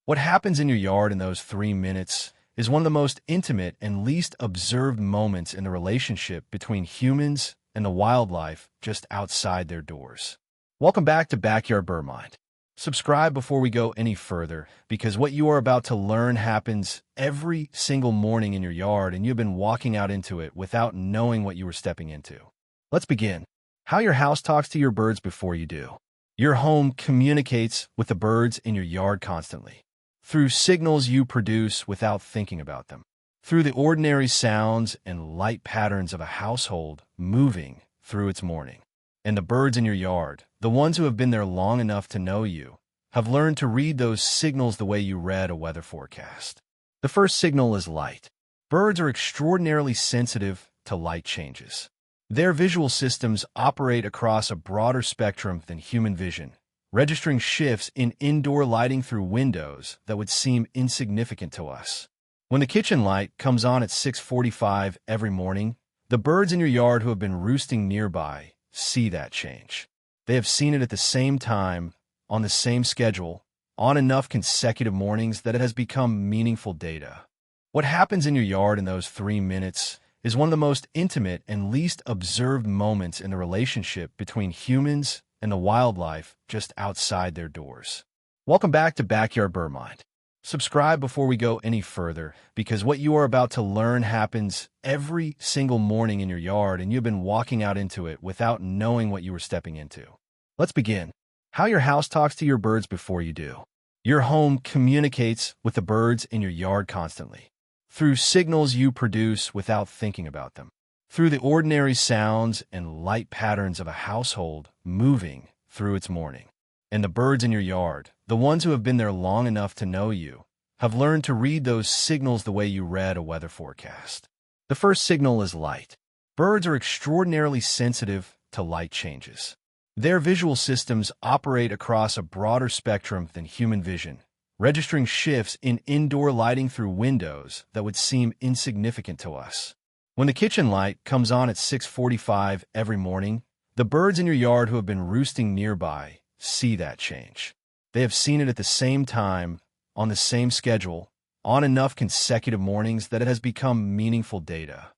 What happens in your yard in those 3 minutes is one of the most intimate and least observed moments in the relationship between humans and the wildlife just outside their doors. Welcome back to Backyard Bird Mind. Subscribe before we go any further, because what you are about to learn happens every single morning in your yard, and you've been walking out into it without knowing what you were stepping into. Let's begin. How your house talks to your birds before you do. Your home communicates with the birds in your yard constantly, through signals you produce without thinking about them, through the ordinary sounds and light patterns of a household moving through its morning. And the birds in your yard, the ones who have been there long enough to know you, have learned to read those signals the way you read a weather forecast. The first signal is light. Birds are extraordinarily sensitive to light changes. Their visual systems operate across a broader spectrum than human vision, registering shifts in indoor lighting through windows that would seem insignificant to us. When the kitchen light comes on at 6:45 every morning, the birds in your yard who have been roosting nearby see that change. They have seen it at the same time, on the same schedule, on enough consecutive mornings that it has become meaningful data. What happens in your yard in those 3 minutes is one of the most intimate and least observed moments in the relationship between humans and the wildlife just outside their doors. Welcome back to Backyard Bird Mind. Subscribe before we go any further, because what you are about to learn happens every single morning in your yard, and you've been walking out into it without knowing what you were stepping into. Let's begin. How your house talks to your birds before you do. Your home communicates with the birds in your yard constantly, through signals you produce without thinking about them, through the ordinary sounds and light patterns of a household moving through its morning. And the birds in your yard, the ones who have been there long enough to know you, have learned to read those signals the way you read a weather forecast. The first signal is light. Birds are extraordinarily sensitive to light changes. Their visual systems operate across a broader spectrum than human vision, registering shifts in indoor lighting through windows that would seem insignificant to us. When the kitchen light comes on at 6:45 every morning, the birds in your yard who have been roosting nearby see that change. They have seen it at the same time, on the same schedule, on enough consecutive mornings that it has become meaningful data.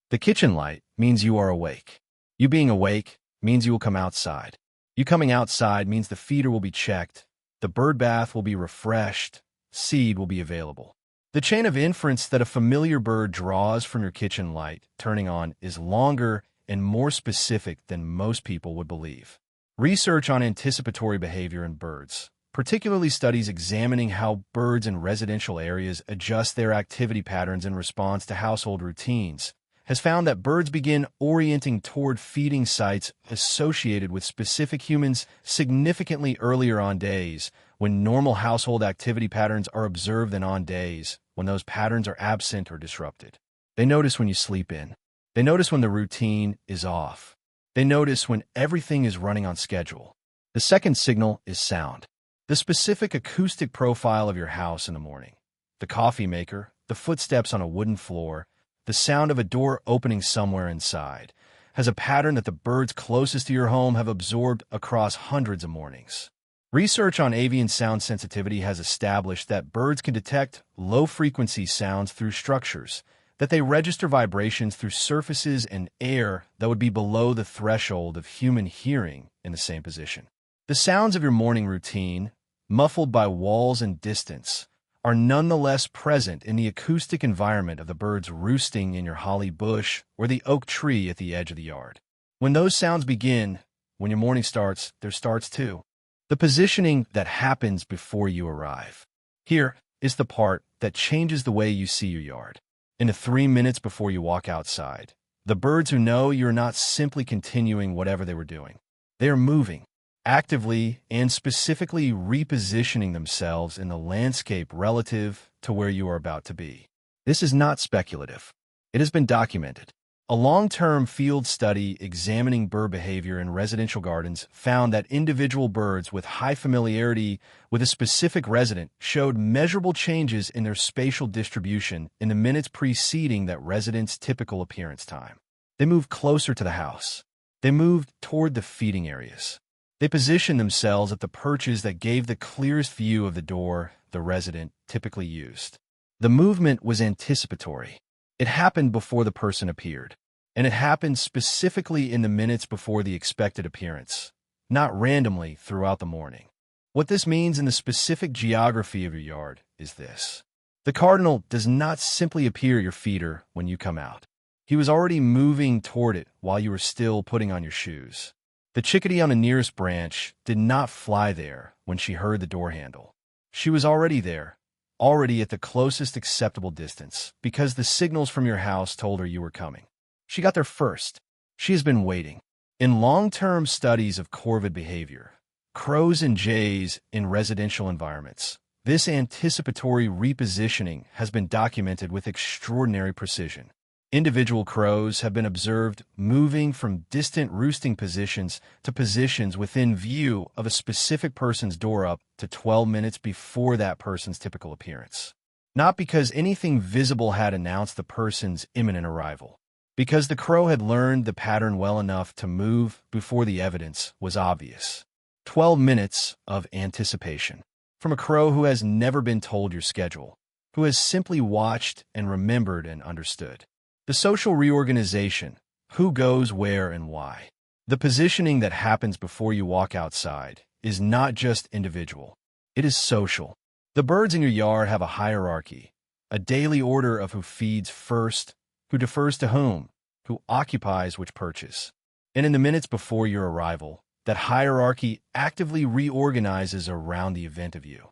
The kitchen light means you are awake. You being awake means you will come outside. You coming outside means the feeder will be checked, the bird bath will be refreshed, seed will be available. The chain of inference that a familiar bird draws from your kitchen light turning on is longer and more specific than most people would believe. Research on anticipatory behavior in birds, particularly studies examining how birds in residential areas adjust their activity patterns in response to household routines, has found that birds begin orienting toward feeding sites associated with specific humans significantly earlier on days when normal household activity patterns are observed than on days when those patterns are absent or disrupted. They notice when you sleep in. They notice when the routine is off. They notice when everything is running on schedule. The second signal is sound. The specific acoustic profile of your house in the morning. The coffee maker, the footsteps on a wooden floor, the sound of a door opening somewhere inside, has a pattern that the birds closest to your home have absorbed across hundreds of mornings. Research on avian sound sensitivity has established that birds can detect low-frequency sounds through structures, that they register vibrations through surfaces and air that would be below the threshold of human hearing in the same position. The sounds of your morning routine, muffled by walls and distance, are nonetheless present in the acoustic environment of the birds roosting in your holly bush or the oak tree at the edge of the yard. When those sounds begin, when your morning starts, there starts too. The positioning that happens before you arrive. Here is the part that changes the way you see your yard. In the 3 minutes before you walk outside, the birds who know you're not simply continuing whatever they were doing. They are moving, actively and specifically repositioning themselves in the landscape relative to where you are about to be. This is not speculative. It has been documented. A long-term field study examining bird behavior in residential gardens found that individual birds with high familiarity with a specific resident showed measurable changes in their spatial distribution in the minutes preceding that resident's typical appearance time. They moved closer to the house. They moved toward the feeding areas. They positioned themselves at the perches that gave the clearest view of the door, the resident typically used. The movement was anticipatory. It happened before the person appeared, and it happened specifically in the minutes before the expected appearance, not randomly throughout the morning. What this means in the specific geography of your yard is this. The cardinal does not simply appear at your feeder when you come out. He was already moving toward it while you were still putting on your shoes. The chickadee on the nearest branch did not fly there when she heard the door handle. She was already there, already at the closest acceptable distance, because the signals from your house told her you were coming. She got there first. She has been waiting. In long-term studies of corvid behavior, crows and jays in residential environments, this anticipatory repositioning has been documented with extraordinary precision. Individual crows have been observed moving from distant roosting positions to positions within view of a specific person's door up to 12 minutes before that person's typical appearance. Not because anything visible had announced the person's imminent arrival, because the crow had learned the pattern well enough to move before the evidence was obvious. 12 minutes of anticipation from a crow who has never been told your schedule, who has simply watched and remembered and understood. The social reorganization, who goes where and why. The positioning that happens before you walk outside is not just individual. It is social. The birds in your yard have a hierarchy, a daily order of who feeds first, who defers to whom, who occupies which perches. And in the minutes before your arrival, that hierarchy actively reorganizes around the event of you.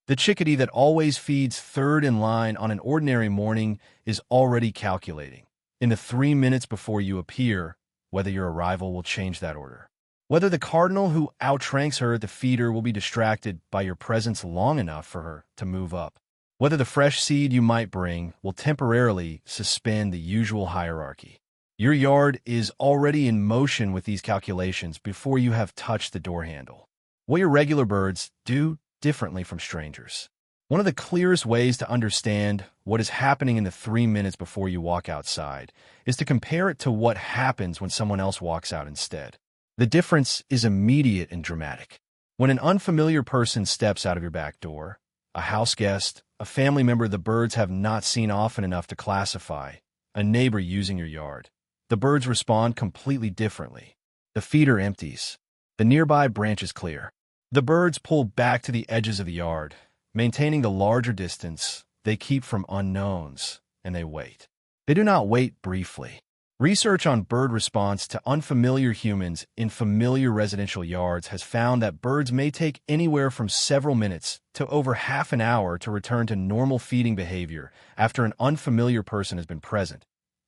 The chickadee that always feeds third in line on an ordinary morning is already calculating, in the 3 minutes before you appear, whether your arrival will change that order. Whether the cardinal who outranks her at the feeder will be distracted by your presence long enough for her to move up. Whether the fresh seed you might bring will temporarily suspend the usual hierarchy. Your yard is already in motion with these calculations before you have touched the door handle. What your regular birds do differently from strangers. One of the clearest ways to understand what is happening in the 3 minutes before you walk outside is to compare it to what happens when someone else walks out instead. The difference is immediate and dramatic. When an unfamiliar person steps out of your back door, a house guest, a family member the birds have not seen often enough to classify, a neighbor using your yard, the birds respond completely differently. The feeder empties. The nearby branches clear. The birds pull back to the edges of the yard, maintaining the larger distance they keep from unknowns, and they wait. They do not wait briefly. Research on bird response to unfamiliar humans in familiar residential yards has found that birds may take anywhere from several minutes to over half an hour to return to normal feeding behavior after an unfamiliar person has been present,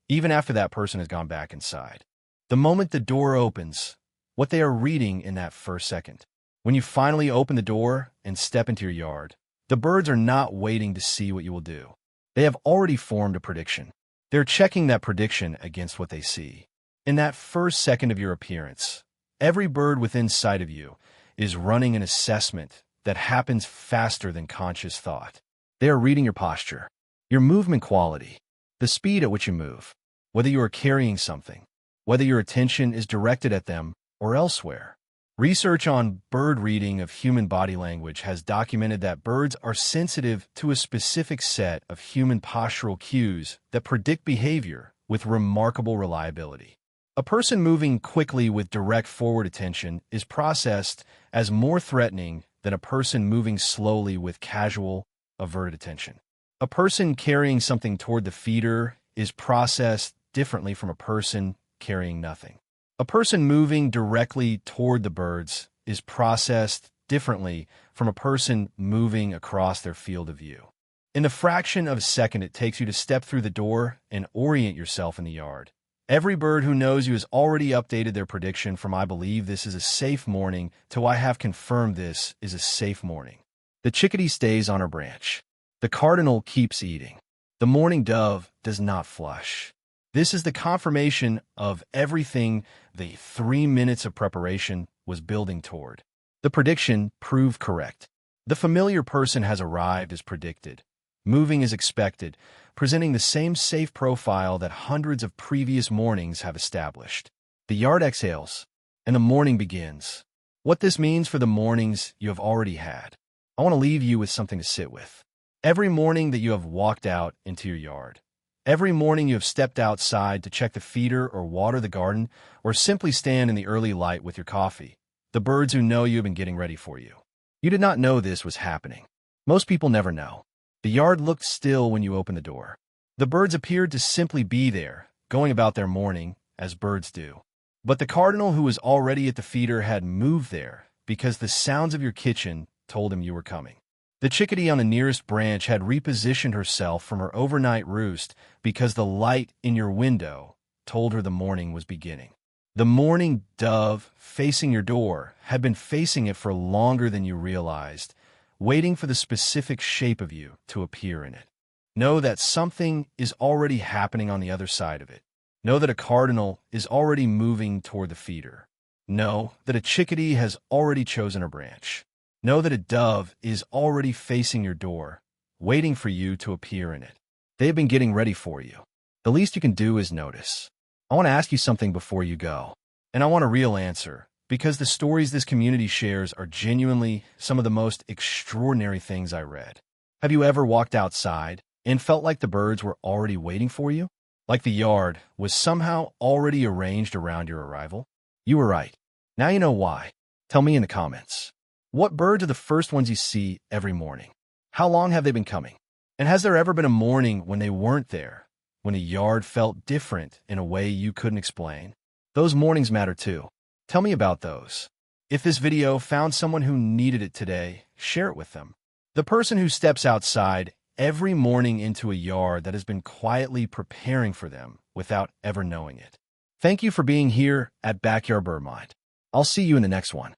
even after that person has gone back inside. The moment the door opens, what they are reading in that first second. When you finally open the door and step into your yard, the birds are not waiting to see what you will do. They have already formed a prediction. They're checking that prediction against what they see. In that first second of your appearance, every bird within sight of you is running an assessment that happens faster than conscious thought. They are reading your posture, your movement quality, the speed at which you move, whether you are carrying something, whether your attention is directed at them or elsewhere. Research on bird reading of human body language has documented that birds are sensitive to a specific set of human postural cues that predict behavior with remarkable reliability. A person moving quickly with direct forward attention is processed as more threatening than a person moving slowly with casual, averted attention. A person carrying something toward the feeder is processed differently from a person carrying nothing. A person moving directly toward the birds is processed differently from a person moving across their field of view. In the fraction of a second it takes you to step through the door and orient yourself in the yard, every bird who knows you has already updated their prediction from "I believe this is a safe morning" to "I have confirmed this is a safe morning." The chickadee stays on her branch. The cardinal keeps eating. The mourning dove does not flush. This is the confirmation of everything the 3 minutes of preparation was building toward. The prediction proved correct. The familiar person has arrived as predicted, moving as expected, presenting the same safe profile that hundreds of previous mornings have established. The yard exhales, and the morning begins. What this means for the mornings you have already had. I want to leave you with something to sit with. Every morning that you have walked out into your yard, every morning you have stepped outside to check the feeder or water the garden, or simply stand in the early light with your coffee, the birds who know you have been getting ready for you. You did not know this was happening. Most people never know. The yard looked still when you opened the door. The birds appeared to simply be there, going about their morning, as birds do. But the cardinal who was already at the feeder had moved there, because the sounds of your kitchen told him you were coming. The chickadee on the nearest branch had repositioned herself from her overnight roost because the light in your window told her the morning was beginning. The mourning dove facing your door had been facing it for longer than you realized, waiting for the specific shape of you to appear in it. Know that something is already happening on the other side of it. Know that a cardinal is already moving toward the feeder. Know that a chickadee has already chosen a branch. Know that a dove is already facing your door, waiting for you to appear in it. They have been getting ready for you. The least you can do is notice. I want to ask you something before you go, and I want a real answer, because the stories this community shares are genuinely some of the most extraordinary things I read. Have you ever walked outside and felt like the birds were already waiting for you? Like the yard was somehow already arranged around your arrival? You were right. Now you know why. Tell me in the comments. What birds are the first ones you see every morning? How long have they been coming? And has there ever been a morning when they weren't there, when a yard felt different in a way you couldn't explain? Those mornings matter too. Tell me about those. If this video found someone who needed it today, share it with them. The person who steps outside every morning into a yard that has been quietly preparing for them without ever knowing it. Thank you for being here at Backyard Bird Mind. I'll see you in the next one.